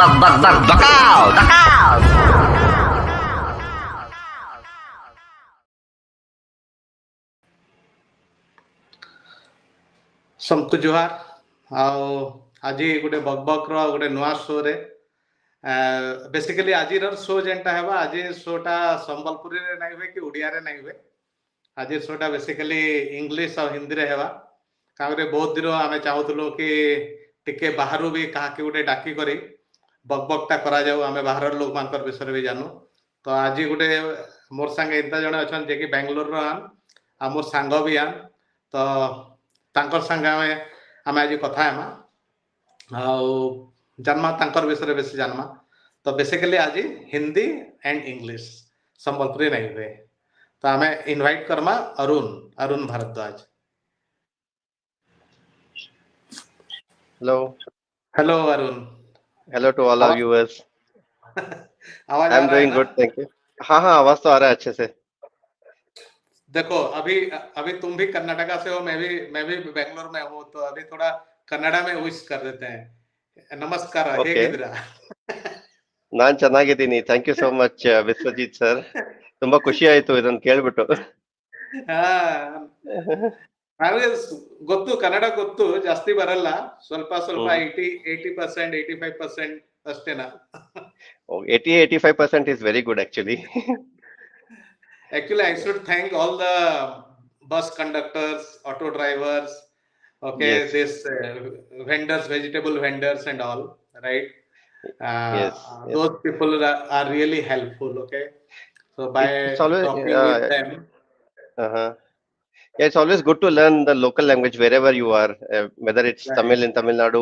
समको जुहार आज गोटे बकबक गोटे नुआ शो रे बेसिकली आज शो जेनटा हेबा आज शोटा संबलपुरी रे नहीं हुए कि उड़िया रे नहीं हुए आज शोटा बेसिकली इंग्लिश और हिंदी रे हेबा कागरे बहुत दिन आमे चाहूतलो कि टिके बाहरु भी कहा के गोटे डाकी करी बकबकटा करा जाऊ आमे बाहर लोग मानकर विषय भी जानू तो आज गोटे मोर संगे इंता जने अछन जे कि बेंगलोर रो आन आ मोर सांग भी आन तो तांकर संगे आमे आज कथा हेमा जानमा तांकर विषय बेसी जानमा तो बेसिकली आज हिंदी एंड इंग्लिश संबलपुरी नहीं हुए तो आमे इनवाइट करमा Arun Bhardwaj. Hello Arun. Hello to all our viewers. आवाज I am doing good, thank you. हाँ आवाज तो आ रहा है अच्छे से। देखो अभी तुम भी कर्नाटका से हो, मैं भी बेंगलोर में हूँ, तो अभी थोड़ा कन्नड़ा में विश कर देते हैं। नमस्कार, ಹೇಗಿದ್ದೀರಾ? ನಾನು ಚೆನ್ನಾಗಿದ್ದೀನಿ, thank you so much Vishwajit sir. ತುಂಬಾ ಖುಷಿ ಆಯ್ತು ಇದನ್ನ ಕೇಳ್ಬಿಟ್ಟು. ನನಗೆ ಗೊತ್ತು ಕನ್ನಡ ಗೊತ್ತು, ಜಾಸ್ತಿ ಬರಲ್ಲ, ಸ್ವಲ್ಪ 80% 85% ಅಷ್ಟೇನಾ? 80-85% is very good actually. Actually, I should thank all the bus conductors, auto drivers, okay, yes. This vendors, vegetable vendors and all, right? Yes. Those people are really helpful, okay? So by talking with them. Yeah, it's always good to learn the local language wherever you are, whether it's right. Tamil in Tamil Nadu,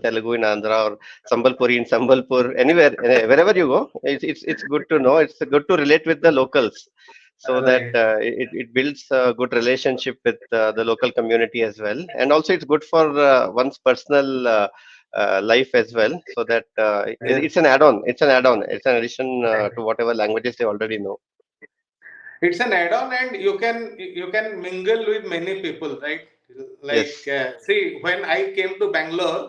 Telugu in Andhra, or Sambalpuri in Sambalpur, anywhere, wherever you go, it's good to know. It's good to relate with the locals, so right. that it builds a good relationship with the local community as well, and also it's good for one's personal life as well, so that it's an add-on. It's an addition to whatever languages they already know. It's an add-on, and you can mingle with many people, right? Like yes. See, when I came to Bangalore,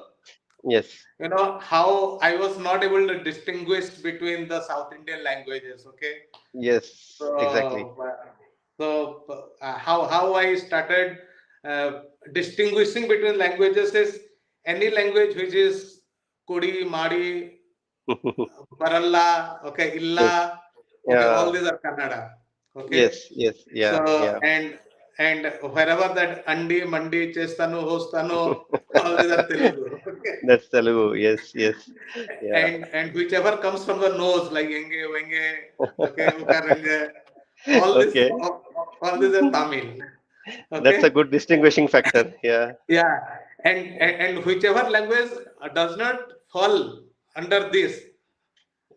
yes, you know how I was not able to distinguish between the South Indian languages, okay? Yes, so, exactly. So how I started distinguishing between languages is any language which is Kodi, Madi, Baralla, okay, Illa, yes. Okay, all these are Kannada. Okay. Yes, yeah. So, yeah. And wherever that Andi, Mandi, Chestanu, Hostanu, all these are Telugu. Okay? That's Telugu. Yes. Yeah. And whichever comes from the nose, like Enge, Wenge, okay, Ukarenge, all this, okay. all these are Tamil. Okay? That's a good distinguishing factor. Yeah. Yeah, and whichever language does not fall under this.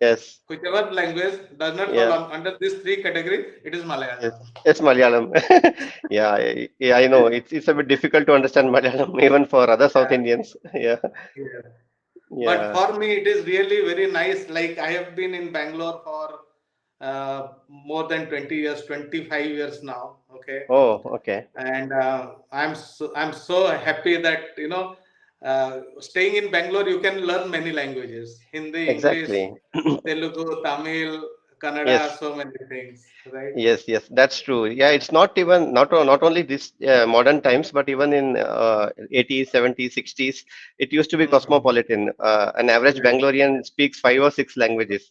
Yes. Whichever language does not fall under these three categories, it is Malayalam. Yes, it's Malayalam. yeah, I know. It's a bit difficult to understand Malayalam even for other South Indians. Yeah. But for me, it is really very nice. Like I have been in Bangalore for more than 20 years, 25 years now. Okay. Oh, okay. And I'm so happy that staying in Bangalore, you can learn many languages: Hindi, exactly. English, Telugu, Tamil, Kannada, yes. So many things, right? Yes, that's true. Yeah, it's not only this modern times, but even in 80s, 70s, 60s, it used to be cosmopolitan. An average Bangalorean speaks 5 or 6 languages.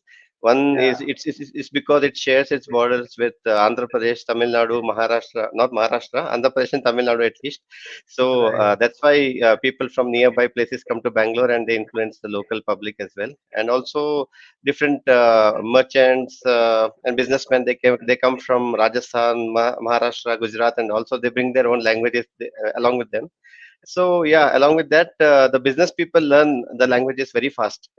One is it's because it shares its borders with Andhra Pradesh, Tamil Nadu, Maharashtra, not Maharashtra, Andhra Pradesh and Tamil Nadu at least. So that's why people from nearby places come to Bangalore and they influence the local public as well. And also different merchants and businessmen, they come from Rajasthan, Maharashtra, Gujarat, and also they bring their own languages along with them. So yeah, along with that, the business people learn the languages very fast.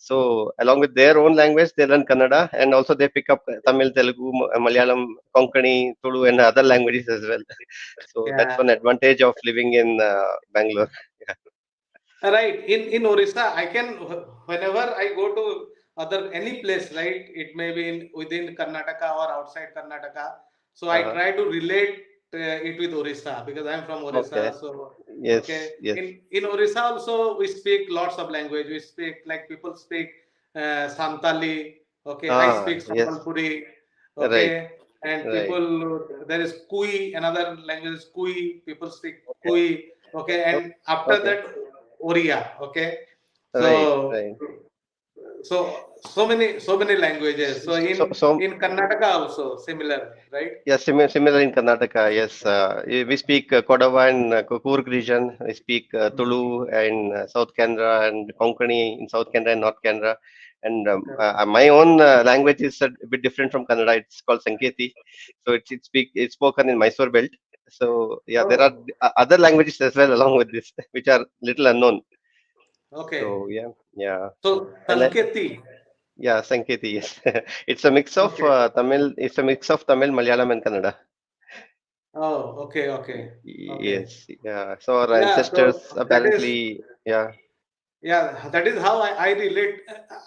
So along with their own language, they learn Kannada, and also they pick up Tamil, Telugu, Malayalam, Konkani, Tulu, and other languages as well. So that's one advantage of living in Bangalore. Yeah. Right. In Orissa, I can, whenever I go to any place, right? It may be within Karnataka or outside Karnataka. So I try to relate it with Orissa because I'm from Orissa. Okay. So Yes. okay, Yes. in Orissa also we speak lots of language. We speak like people speak Santali. Okay, I Ah. speak Yes. Sambalpuri. Right. Okay, and Right. people there is Kui, another language is Kui. People speak Okay. Kui. Okay, and after Okay. that Oriya. Okay, Right. so Right. so many languaguages. So So in Karnataka also similar, right? yeah, similar in Karnataka. Yes, we speak Kodava and Kurg region. We speak Mm. Tulu in South Canara and Konkani in South Canara and North Canara. And Okay, okay. my own language is a bit different from Kannada. It's called Sanketi. So it's spoken in Mysore belt. So yeah, there are Oh, other languages as well along with this, which are little unknown. okay. So yeah, yeah. So And Sanketi. yeah, Sanketi. Yes, it's a mix of Okay. Tamil. It's a mix of Tamil, Malayalam, and Kannada. Oh, okay, okay, okay. Yes, yeah. So our Yeah. ancestors So that is apparently, yeah. yeah. That is how I relate.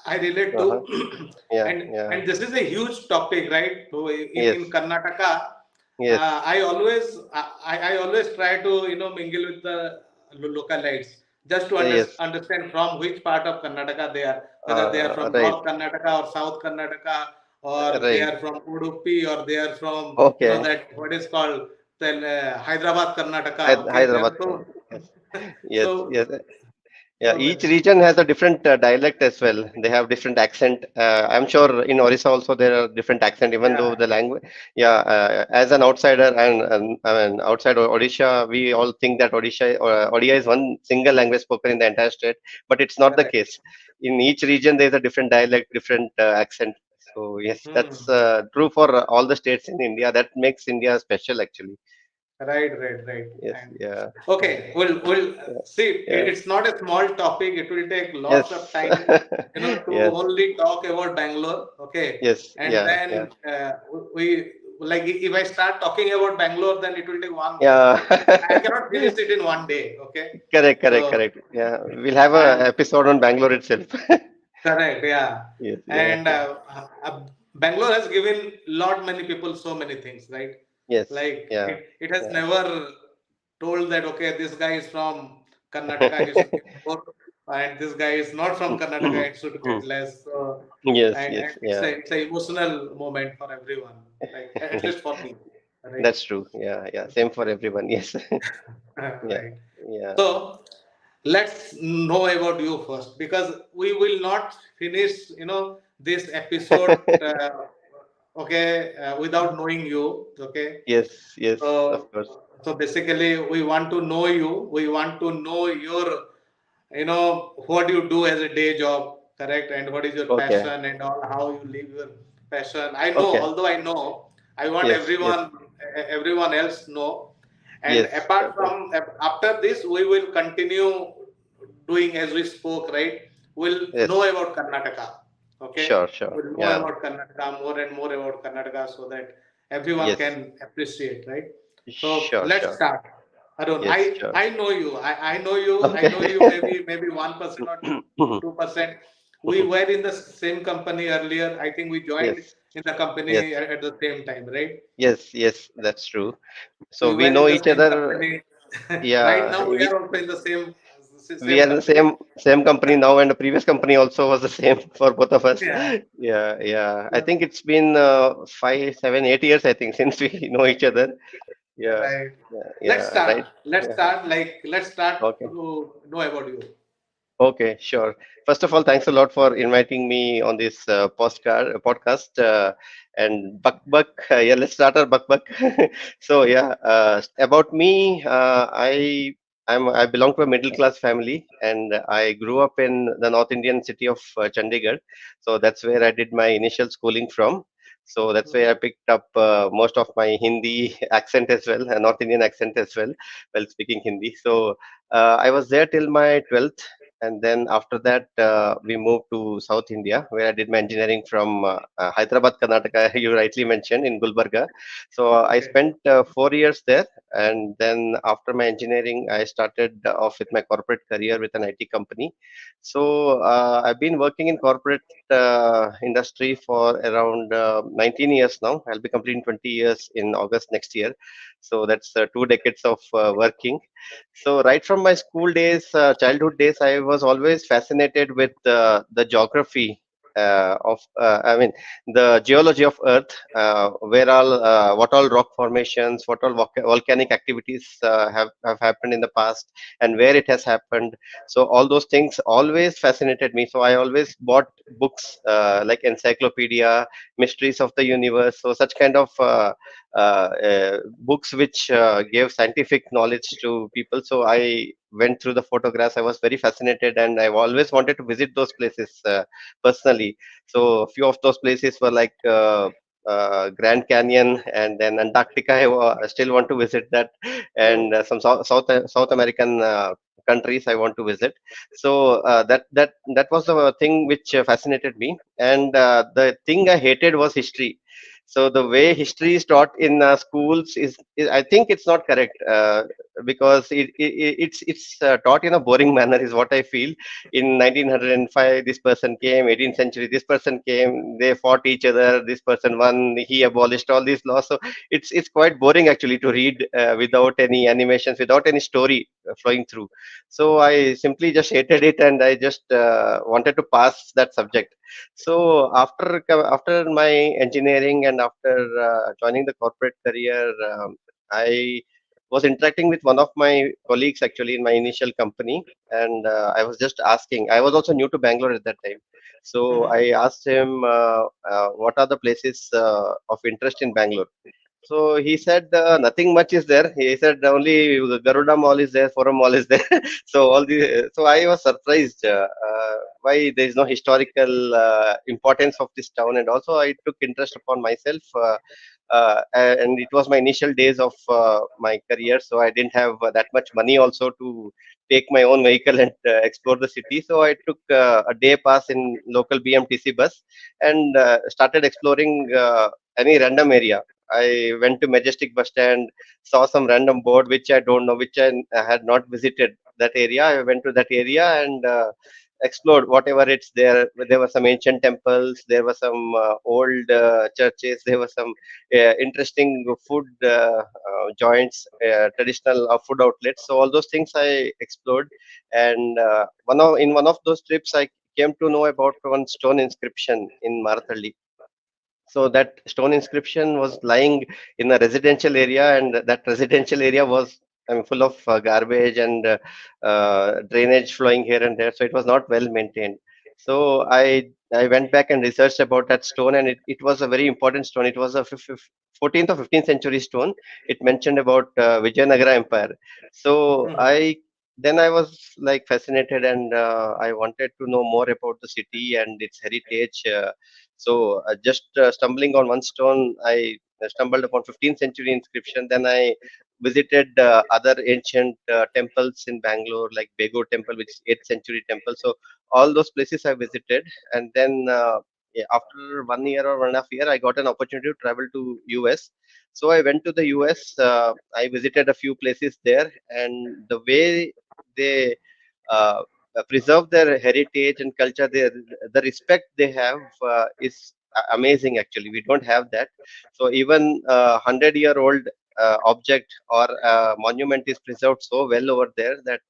I relate Uh-huh. to, Yeah, and yeah. this is a huge topic, right? So in Yes, Karnataka, yes, I always try to mingle with the localites just to yes. understand from which part of Karnataka they are, whether they are from Right, North Karnataka or South Karnataka, or they right. are from Udupi, or they are from Okay. that what is called Hyderabad Karnataka. Okay, they Hyderabad. are so Yes, yes, so yes. Yeah, so each many. region has a different dialect as well. They have different accent. I'm sure in Orissa also there are different accent, even though Yeah, the language. Yeah, as an outsider and I mean outside Odisha, we all think that Odia is one single language spoken in the entire state, but it's not the correct. case. In each region, there is a different dialect, different accent. So yes, that's Hmm. true for all the states in India. That makes India special, actually. Right, right, right. Yes, And yeah, okay, we'll yeah, see. yeah. It's not a small topic. It will take lots of Yes, time, to yes, only talk about Bangalore. Okay, yes, and yeah, yeah. then we like if I start talking about Bangalore, then it will take one. Yeah, I cannot finish it in one day. Okay, correct, correct, so correct. Yeah, we'll have a and episode on Bangalore itself. correct, yeah, Yes, yeah, and Bangalore has given lot many people so many things, right? yes, Like yeah, it has yeah. never told that okay, this guy is from Karnataka, he should get more, and this guy is not from Karnataka, it should get less. So, Yes, and yes, it's yeah. a emotional moment for everyone, like at Yes, least for me, right? that's true. Yeah, yeah. Same for everyone. Yes. Yeah, Right. yeah. So let's know about you first because we will not finish, this episode, okay, without knowing you. Okay. Yes, yes, of So, course. so basically, we want to know you. We want to know what you do as a day job, correct? And what is your Okay, passion and all, how you live your passion. I know, okay. although I know, I want Yes, yes, everyone else know. And yes. apart Okay. from after this, we will continue doing as we spoke, right? We'll know Yes. about Karnataka. Okay, Sure, sure. we'll know Yeah. about Karnataka more and more about Karnataka so that everyone Yes. can appreciate, right? So Sure, let's sure. start. Arun, Yes, sure. I know you. I know you. I know you. Okay. Maybe 1% or 2%. We were in the same company earlier. I think we joined Yes, in the company yes, at the same time, right? yes, yes, that's true. So We we were in know the each same other. company. Right Yeah, now, we are also in the we same are in the company. same company now, and the previous company also was the same for both of us. Yeah. Yeah, yeah. I Yeah. think it's been 5, 7, 8 years, I think, since we know each other. Yeah, Right. yeah, Let's yeah. start. Right. Let's Yeah. start. Let's start Okay. to know about you. Okay, sure. First of all, thanks a lot for inviting me on this podcast. And BukBug, yeah, let's start our BukBug. So yeah, about me, I belong to a middle class family, and I grew up in the North Indian city of Chandigarh. So that's where I did my initial schooling from. So that's where I Mhm. picked up most of my Hindi accent as well, North Indian accent as well, while speaking Hindi. So I was there till my 12th, and then after that we moved to South India, where I did my engineering from Hyderabad, Karnataka. You rightly mentioned in Gulbarga. So I Okay. spent 4 years there, And then after my engineering, I started off with my corporate career with an IT company. So I've been working in corporate industry for around 19 years now. I'll be completing 20 years in August next year. So that's 2 decades of working. So right from my school days, childhood days, I was always fascinated with the geography I mean, the geology of Earth, what all rock formations, what all volcanic activities have happened in the past, and where it has happened. So all those things always fascinated me. So I always bought books like encyclopedia, mysteries of the universe. So such kind of books which gave scientific knowledge to people. So I went through the photographs. I was very fascinated, and I've always wanted to visit those places personally. So a few of those places were like Grand Canyon, and then Antarctica. I still want to visit that, and some South American countries I want to visit. So that was the thing which fascinated me, and the thing I hated was history. So the way history is taught in schools is, I think it's not correct, because it's taught in a boring manner, is what I feel. In 1905 this person came, 18th century this person came, they fought each other, this person won, he abolished all these laws. So it's quite boring actually to read without any animations, without any story flowing through. So I simply just hated it, and I just wanted to pass that subject. So after my engineering and after joining the corporate career, I was interacting with one of my colleagues actually in my initial company, and I was just asking. I was also new to Bangalore at that time, so Mhm. I asked him what are the places of interest in Bangalore. So he said nothing much is there. He said only the Garuda Mall is there, Forum Mall is there. So all the so I was surprised why there is no historical importance of this town, and also I took interest upon myself. And it was my initial days of my career, so I didn't have that much money also to take my own vehicle and explore the city. So I took a day pass in local BMTC bus and started exploring any random area. I went to Majestic bus stand, saw some random board which I don't know, which I had not visited that area. I went to that area and explored whatever it's there. There were some ancient temples, there were some old churches, there were some interesting food joints, traditional food outlets. So all those things I explored, and in one of those trips I came to know about one stone inscription in Marathalli. So that stone inscription was lying in a residential area, and that residential area was, I mean, full of garbage and drainage flowing here and there. So it was not well maintained. So I went back and researched about that stone, and it was a very important stone. It was a 14th or 15th century stone. It mentioned about Vijayanagara Empire. So Mhm. then I was like fascinated, and I wanted to know more about the city and its heritage. So just stumbling on one stone, I stumbled upon 15th century inscription. Then I visited other ancient temples in Bangalore, like Bego Temple, which is 8th century temple. So all those places I visited, and then yeah, after 1 year or 1.5 year, I got an opportunity to travel to US. So I went to the US. I visited a few places there, and the way they uh, preserve their heritage and culture, the respect they have is amazing. Actually, we don't have that. So even 100-year-old object or monument is preserved so well over there that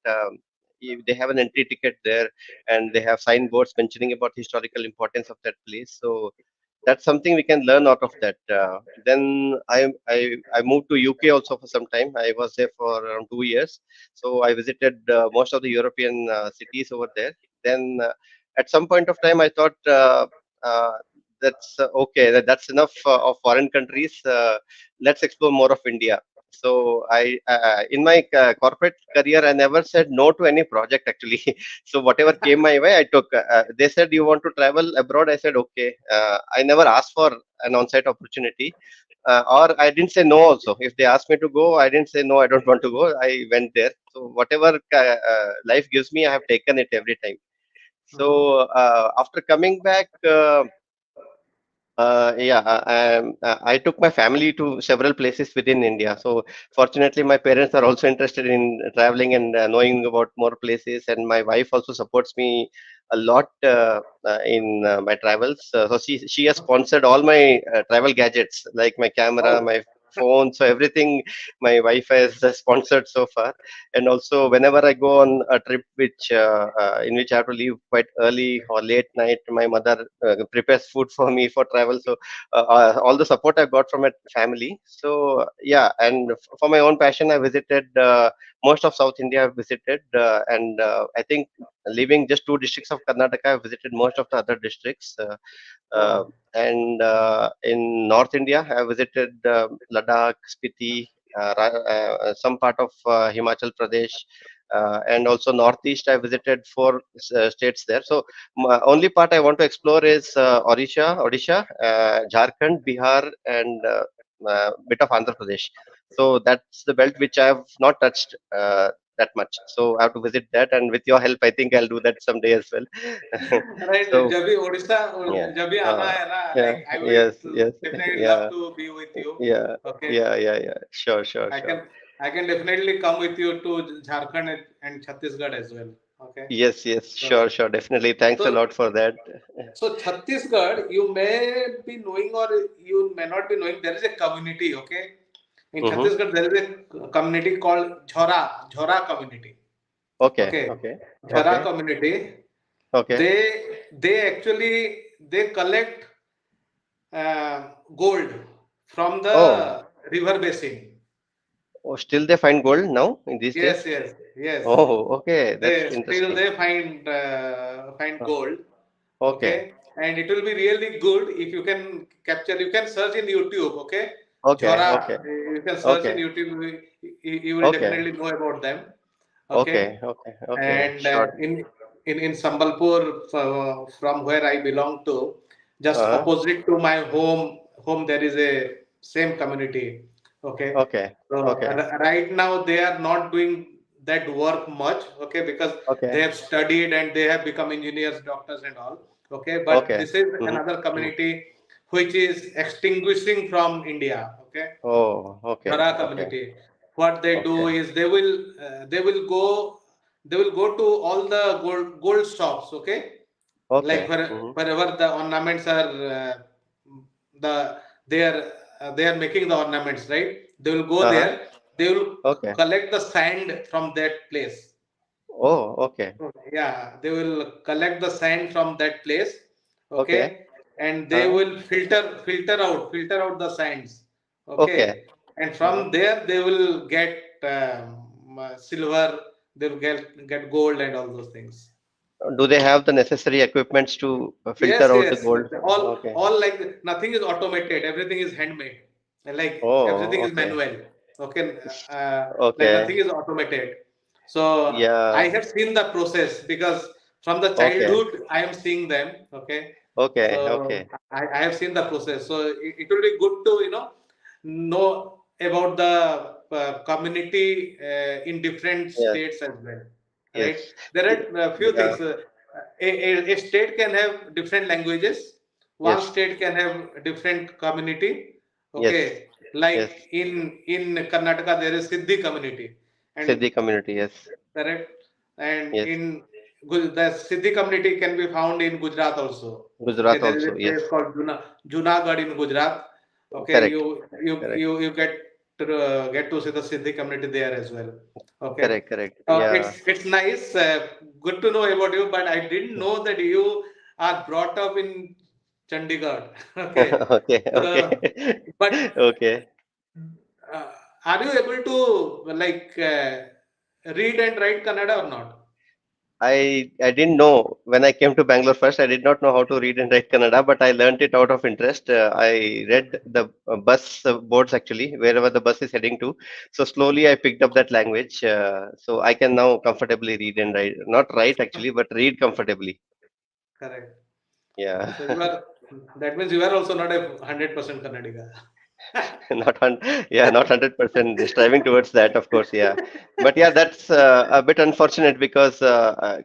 they have an entry ticket there, and they have signboards mentioning about historical importance of that place. So that's something we can learn out of that. Then I moved to UK also for some time. I was there for around 2 years. So I visited most of the European cities over there. Then at some point of time, I thought uh, that's okay. That's enough of foreign countries. Let's explore more of India. So in my corporate career, I never said no to any project actually. So whatever came my way, I took. They said you want to travel abroad. I said okay. I never asked for an on-site opportunity, or I didn't say no. Also, if they asked me to go, I didn't say no. I don't want to go. I went there. So whatever life gives me, I have taken it every time. Mhm. So after coming back. Yeah, I took my family to several places within India. So fortunately, my parents are also interested in traveling and knowing about more places, and my wife also supports me a lot in my travels. So she has sponsored all my travel gadgets, like my camera, Oh, my phone, so everything my wife has sponsored so far. And also, whenever I go on a trip which in which I have to leave quite early or late night, my mother prepares food for me for travel. So all the support I got from my family. So yeah, and for my own passion, I visited most of South India. I've visited, and I think leaving just two districts of Karnataka, I've visited most of the other districts. Uh, oh, and in North India, I visited Ladakh, Spiti, some part of Himachal Pradesh, and also Northeast. I visited four states there. So only part I want to explore is Odisha, Jharkhand, Bihar, and bit of Andhra Pradesh. So that's the belt which I have not touched that much. So I have to visit that, and with your help, I think I'll do that someday as well. right. So जब भी Orissa yeah, जब भी आना uh, है ना, yeah, like I would yes, yes, definitely love yeah, to be with you. yeah, Okay, yeah. Sure, sure, I sure. can I can definitely come with you to Jharkhand and Chhattisgarh as well. Okay, Yes, yes, so sure, definitely. Thanks a so lot for that. so Chhattisgarh, you may be knowing or you may not be knowing. There is a community. Okay, in Mm-hmm. Chhattisgarh there is a community called Jhora community. Okay, Okay, okay, Jhara okay, community. okay. They actually they collect gold from Oh, the river basin. oh, still they find gold now in these days? Yes. Oh, okay, that's They still interesting. they find Uh, gold. Okay, Okay, and it will be really good if you can capture. You can search in YouTube. Okay, okay, Jhora. okay, You can search in okay, YouTube. You will okay, definitely know about them. Okay, okay. and Sure. in Sambalpur, from where I belong to, just Uh, opposite to my home there is a same community. Okay, okay, so okay, right now they are not doing that work much. Okay, because they okay, have studied and they have become engineers, doctors, and all. Okay, but okay. this is Mm-hmm. another Mm-hmm. community which is extinguishing from India. Okay, Oh, okay, Dhara okay, community. What they do okay, is they will go to all the gold shops. Okay, like okay. Mm-hmm. wherever the ornaments are they are they are making the ornaments, right? They will go Uh-huh. there. They will Okay. collect the sand from that place. Oh, okay, Yeah, they will collect the sand from that place. okay. Okay, and they Uh-huh. will filter out the sands. Okay. Okay, and Uh-huh. from there they will get silver. They will get gold and all those things. Do they have the necessary equipments to filter out the Yes. gold? Okay. All like nothing is automated. Everything is handmade. Like Oh, everything is okay. manual. Okay, like Okay. nothing is automated. So I Yeah. have seen the process because from the Okay. childhood I am seeing them. Okay, Okay. so Okay. I have seen the process. So it will be good to know about the community in different Yes. states as well. Right? Yes. There Y- are a few Yeah. things. A state can have different languages. One Yes. state can have different community. Yes. Okay, Yes. like in Karnataka there is Siddhi community, and Siddhi community. Yes. correct. And Yes. in the Siddhi community can be found in Gujarat also. Okay, Gujarat there is a also. place Yes. called Junagadh in Gujarat. Okay, Correct. you Correct. you you get to see the Siddhi community there as well. Okay, Correct. Correct. Yeah. it's nice, good to know about you, but I didn't know that you are brought up in Chandigarh. Okay, Okay. Okay. so but Okay. uh, are you able to like read and write Kannada or not? I didn't know when I came to Bangalore first. I did not know how to read and write Kannada, but I learned it out of interest. I read the bus boards actually wherever the bus is heading to. So slowly I picked up that language. So I can now comfortably read and write. Not write actually, but read comfortably. Correct. Yeah. So that means you are also not a 100% Kannadiga. Not on, yeah, not 100% striving towards that, of course, yeah. But yeah, that's a bit unfortunate because I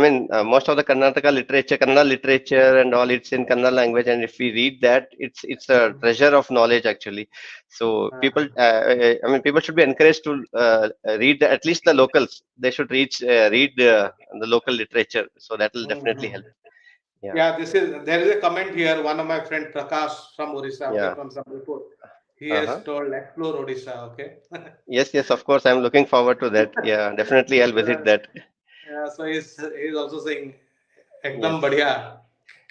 mean, most of the Karnataka literature, Kannada literature, and all, it's in Kannada language, and if we read that, it's a treasure of knowledge actually. So people, I mean, people should be encouraged to read at least the locals. They should read the local literature, so that will definitely Mhm. help. Yeah, Yeah, there is a comment here. One of my friend Prakash from Orissa, okay, yeah. from Sambalpur. He has Uh-huh. told explore Odisha, okay. Yes, yes, of course. I'm looking forward to that. Yeah, definitely I'll visit Uh, that. yeah, so he's also saying, "Ekdam Yes. badhiya,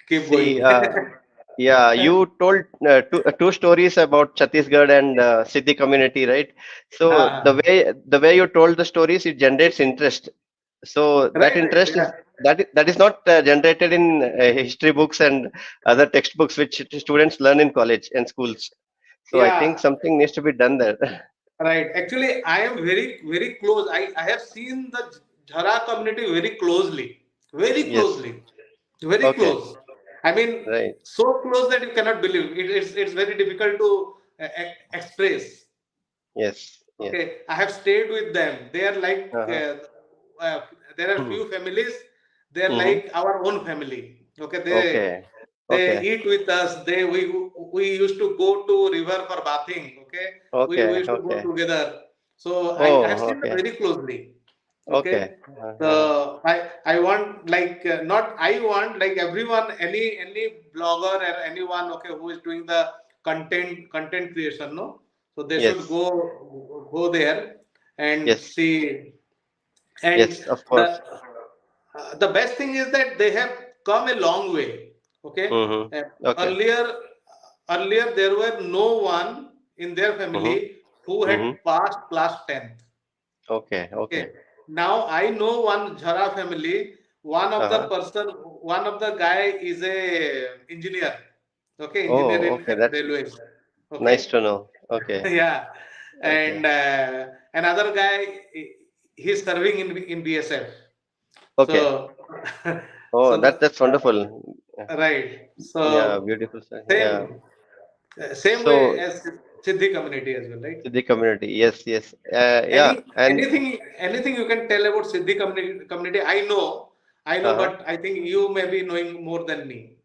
keep See, going." yeah, you told two stories about Chhattisgarh and Siddhi community, right? So Ah, the way you told the stories, it generates interest. So that right, right, interest yeah, is that is not generated in history books and other textbooks which students learn in college and schools. So I think yeah, something needs to be done there. right. Actually, I am very close. I have seen the Jhara community very Yes. closely, very Okay. close. I mean, Right. so close that you cannot believe. It's very difficult to express. Yes. Yes. Okay, I have stayed with them. They are like Uh-huh. there are few families. They are Mm-hmm. like our own family. Okay, Okay. they Okay. eat with us. We used to go to river for bathing. Okay, we Okay. used to go Okay. together. So I have Oh, seen them okay. very closely. Okay. Okay, so I want like not I want like everyone, any blogger or anyone, okay, who is doing the content creation, no, so they should Yes. go there and Yes. see. And Yes. Of the course. the best thing is that they have come a long way. Okay, Mm-hmm. Uh, Okay. earlier there were no one in their family Mm-hmm. who had Mm-hmm. passed class 10th. Okay. Okay, Okay. now I know one Jhara family. Uh-huh. One of the guy is a engineer. Okay, engineer Oh, in okay. That's railways. Okay, nice to know. Okay. yeah, Okay. and another guy, he's serving in BSF. Okay. So, Oh, so the, that's wonderful. right. Yeah, So beautiful, sir. Yeah. same way So as Siddhi community as well, right? the community. Yes. Yes. Yeah. Any And anything you can tell about Siddhi community? I know, uh-huh. but I think you may be knowing more than me.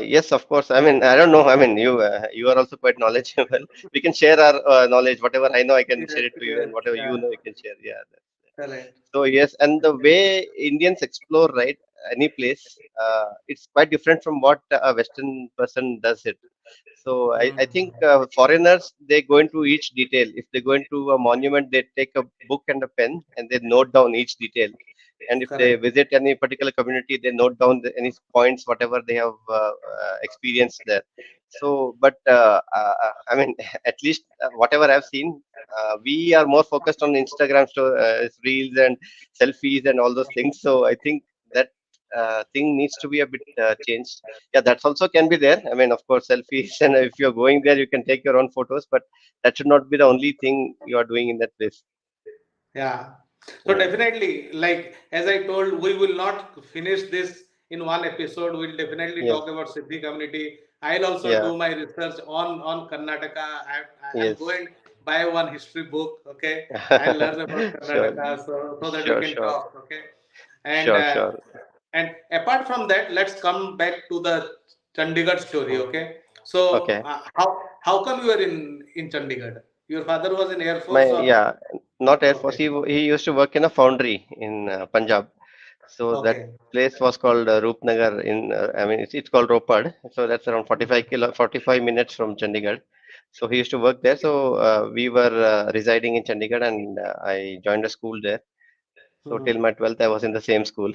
Yes, of course. I mean, I don't know. I mean, you are also quite knowledgeable. We can share our knowledge. Whatever I know, I can Yes, share it to you, yes, and whatever you yeah, know, you can share. Yeah. correct. So yes, and the way Indians explore, right, any place, it's quite different from what a Western person does it. So I Mm, think foreigners, they go into each detail. If they go into a monument, they take a book and a pen and they note down each detail. And if they correct. visit any particular community, they note down any points, whatever they have experienced there. So, but I mean, at least whatever I've seen, we are more focused on Instagram reels and selfies and all those things. So I think that thing needs to be a bit changed. Yeah, that's also can be there. I mean, of course, selfies, and if you're going there, you can take your own photos, but that should not be the only thing you are doing in that place. Yeah. So Yeah. definitely, like as I told, we will not finish this in one episode. We'll definitely Yes. talk about Siddhi community. I'll also Yeah. do my research on Karnataka. I'll go Yes. and buy one history book. Okay, I'll learn about Sure. Karnataka so that we Sure. can Sure. talk. Okay, and Sure. Sure. apart from that, let's come back to the Chandigarh story. Mm. Okay, so Okay. how come you are in Chandigarh? Your father was in Air Force, My or yeah, not Air Force. okay, He used to work in a foundry in Punjab. So that okay. place was called Roopnagar in. I mean, it's called Ropad. So that's around 45 minutes from Chandigarh. So he used to work there. So we were residing in Chandigarh, and I joined a school there. So till Mhm. my 12th, I was in the same school.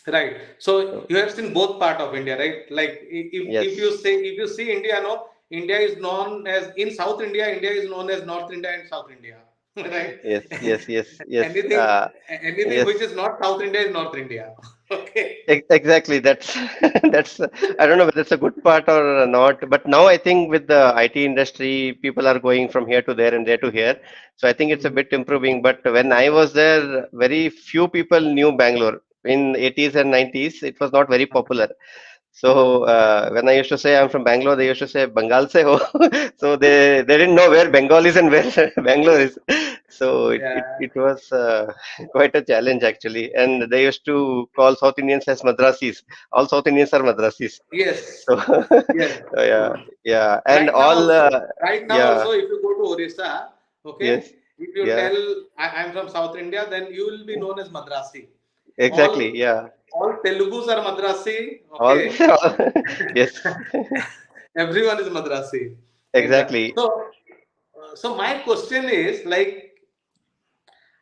Right. So So you have seen both part of India, right? Like yes, if you see India, no, India is known as in South India. India is known as North India and South India, right? yes, yes, yes, yes, Anything which yes. is not South India is North India. Okay. Exactly. That's that's. I don't know whether it's a good part or not, but now I think with the IT industry, people are going from here to there and there to here. So I think it's a Mhm. bit improving. But when I was there, very few people knew Bangalore in 80s and 90s. It was not very popular. So when I used to say I'm from Bangalore, they used to say Bengal se ho. So they didn't know where Bengal is and where Bangalore is. So Yeah. it was quite a challenge actually. And they used to call South Indians as Madrasis. All South Indians are Madrasis. Yes. So Yes. yeah, yeah, and Right now all also. Right now yeah, also, if you go to Orissa, yes, okay, if you yeah, tell I'm from South India, then you will be known as Madrasi. exactly, All yeah, all Telugus are Madrasi, all, okay. yes, Everyone is Madrasi. And exactly. so my question is like,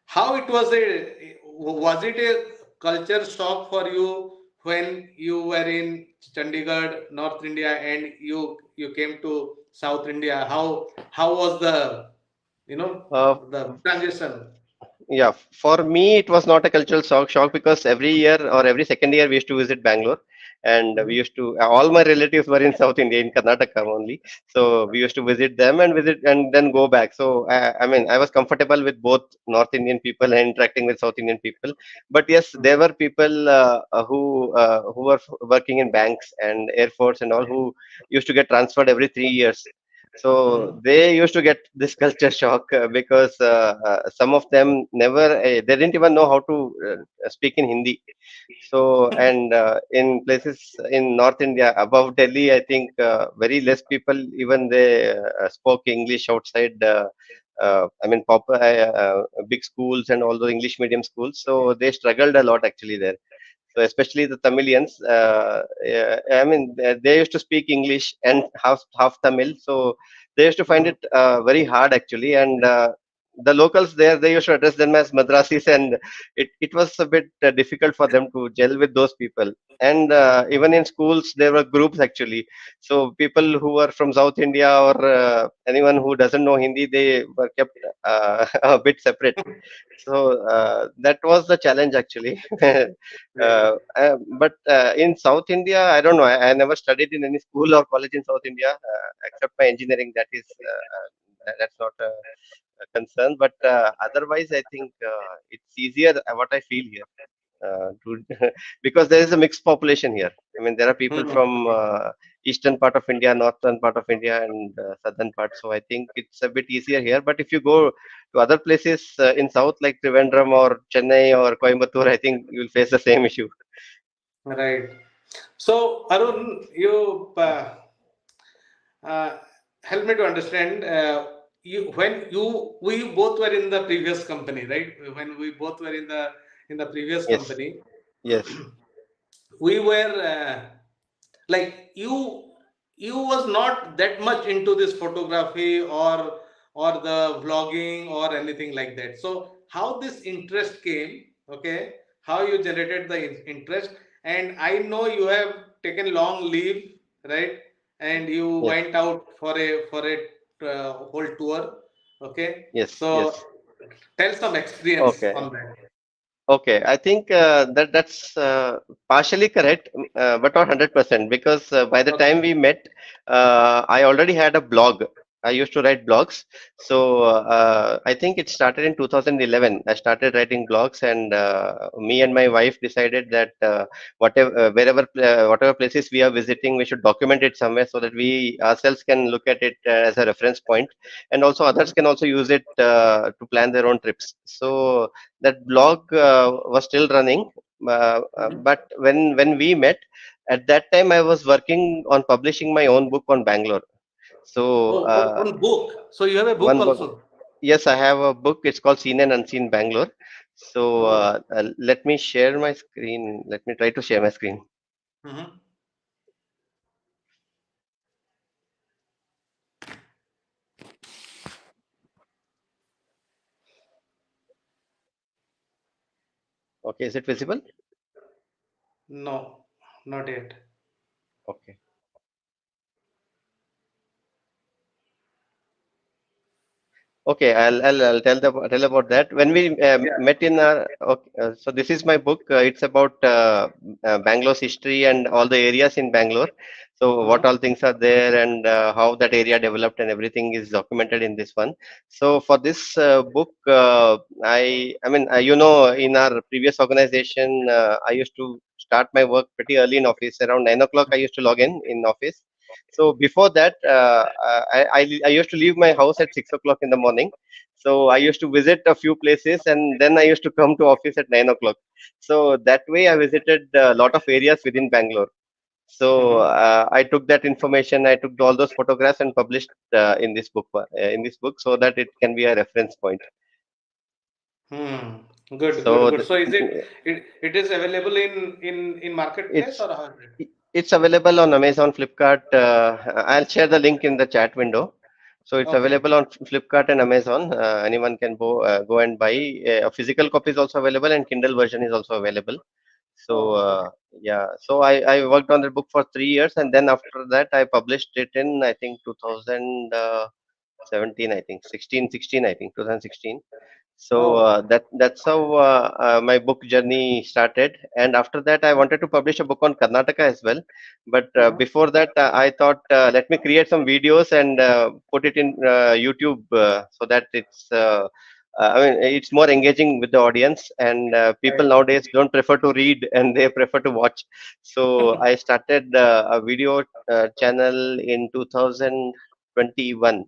how it was it a culture shock for you when you were in Chandigarh, North India, and you came to South India? How was the Uh, the transition? Yeah, for me, it was not a cultural shock because every year or every second year we used to visit Bangalore, and we Mhm. used to. All my relatives were in South India, in Karnataka only. So we used to visit them and visit and then go back. So I mean, I was comfortable with both North Indian people and interacting with South Indian people. But yes, there were people who were working in banks and air force and all who used to get transferred every 3 years. So Mhm. they used to get this culture shock because some of them never, they didn't even know how to speak in Hindi. So, and in places in North India, above Delhi, I think very less people even they spoke English outside. I mean, big schools and all those English medium schools. So they struggled a lot actually there. So especially the Tamilians, yeah, I mean, they used to speak English and half Tamil, so they used to find Mhm. it very hard actually. And the locals there, they used to address them as Madrasis, and it was a bit difficult for them to gel with those people. And even in schools, there were groups actually. So people who were from South India or anyone who doesn't know Hindi, they were kept a bit separate. So that was the challenge actually. Yeah. But in South India, I don't know. I never studied in any school or college in South India, except my engineering. That is, that's not a concern. But otherwise, I think it's easier. What I feel here, because there is a mixed population here. I mean, there are people from Mhm. eastern part of India, northern part of India, and southern part. So I think it's a bit easier here. But if you go to other places in south, like Trivandrum or Chennai or Coimbatore, I think you'll face the same issue. Right. So Arun, you uh, help me to understand. We both were in the previous company, right? When we both were in the previous Yes, company, yes, we were like you was not that much into this photography or the vlogging or anything like that. So how this interest came, okay, how you generated the interest. And I know you have taken long leave, right? And you yes, went out for a whole tour, okay. yes, So yes. tell some experience Okay. on that. Okay, I think that's partially correct, but not 100% because by the time Okay. we met, I already had a blog. I used to write blogs, so I think it started in 2011. I started writing blogs, and me and my wife decided that whatever places we are visiting, we should document it somewhere so that we ourselves can look at it as a reference point, and also others can also use it to plan their own trips. So that blog was still running, Mhm. but when we met, at that time I was working on publishing my own book on Bangalore. So Oh, on book. So you have a book one book, also. yes, I have a book. It's called Seen and Unseen Bangalore. So Oh. let me share my screen. Let me try to share my screen. Mhm. Okay, is it visible? No, not yet. Okay. Okay, I'll tell about that. When we Yeah. met in our okay, so this is my book. It's about Bangalore's history and all the areas in Bangalore. So what Mhm. all things are there and how that area developed and everything is documented in this one. So for this book, I mean you know in our previous organization, I used to start my work pretty early in office. Around 9 o'clock, I used to log in office. So before that, I used to leave my house at 6 o'clock in the morning. So I used to visit a few places and then I used to come to office at 9 o'clock. So that way I visited a lot of areas within Bangalore. So Mhm. I took that information, I took all those photographs and published in this book so that it can be a reference point. Hmm. Good, good, So good. So is it is available in marketplace it's or how is it? it's available on Amazon, Flipkart. I'll share the link in the chat window. So it's Okay. available on Flipkart and Amazon. Anyone can go and buy. A physical copy is also available, and Kindle version is also available. So Oh, okay. yeah, so I worked on the book for 3 years, and then after that I published it in I think 2017, I think 16, I think 2016. So Oh. that's how my book journey started. And after that, I wanted to publish a book on Karnataka as well. But Mhm. before that, I thought let me create some videos and put it in YouTube so that I mean, it's more engaging with the audience. And people Right. nowadays don't prefer to read and they prefer to watch. So I started a video channel in 2021.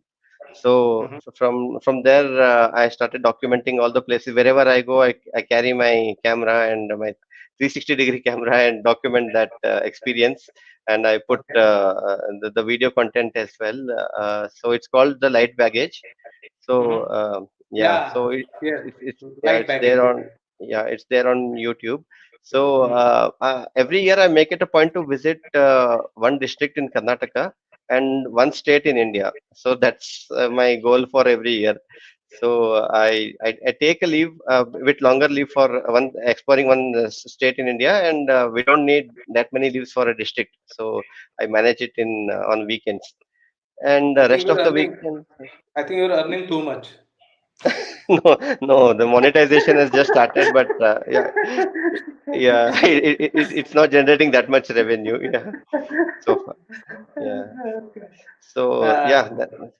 So Mhm. from there, I started documenting all the places. Wherever I go, I carry my camera and my 360-degree camera and document that experience. And I put Okay. the video content as well. So it's called the light baggage. So Mhm. yeah, Yeah. so Yes. it's yeah Light it's there baggage. on yeah it's there on YouTube. So Hmm. every year I make it a point to visit one district in Karnataka and one state in India. So that's my goal for every year. So I take a leave, a bit longer leave for one exploring one state in India, and we don't need that many leaves for a district. So I manage it in on weekends, and I think rest you're of the earning. weekend. I think you're earning too much. No, no, the monetization has just started, but yeah, yeah, it's not generating that much revenue. Yeah, so far. Yeah. So Uh, yeah, that's it.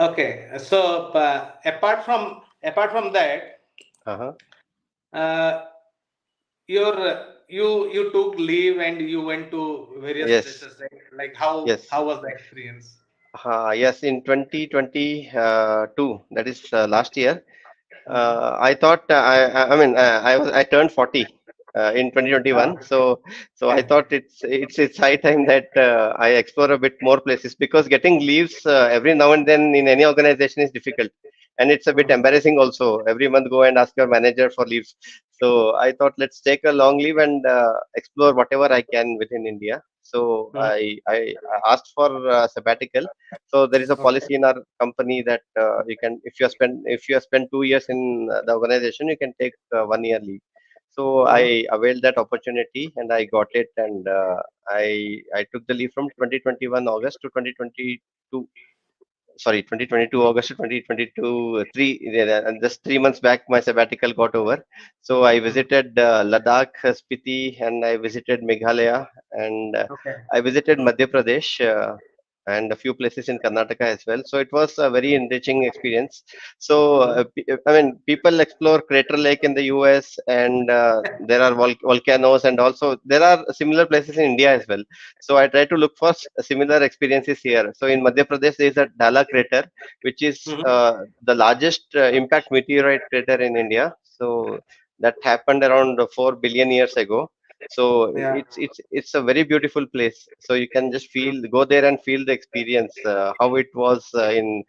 okay. So apart from that, Uh-huh. uh, you took leave and you went to various Yes, places, right? Like how yes. was the experience? Yes, in 2022, that is last year, Hmm. I thought I mean I turned 40 in Ah, 2021, so I okay. thought it's high time that I explore a bit more places because getting leaves every now and then in any organization is difficult, and it's a bit Hmm. embarrassing also. Every month go and ask your manager for leaves. So I thought let's take a long leave and explore whatever I can within India. So Hmm. I asked for sabbatical. So there is a Okay. policy in our company that you can, if you have spent 2 years in the organization, you can take 1 year leave. So Hmm. I availed that opportunity and I got it, and I took the leave from 2021 August to 2022. Sorry, 2022 August to 2022, and just 3 months back, my sabbatical got over. So I Hmm. visited Ladakh, Spiti, and I visited Meghalaya, and Okay. I visited Madhya Pradesh. And a few places in Karnataka as well. So it was a very enriching experience. So Hmm. I mean, people explore Crater Lake in the US, and there are volcanoes, and also there are similar places in India as well. So I try to look for similar experiences here. So in Madhya Pradesh, there is a Dala crater, which is Hmm. the largest impact meteorite crater in India. So that happened around 4 billion years ago. So Yeah. it's a very beautiful place. So you can just go there and feel the experience, how it was in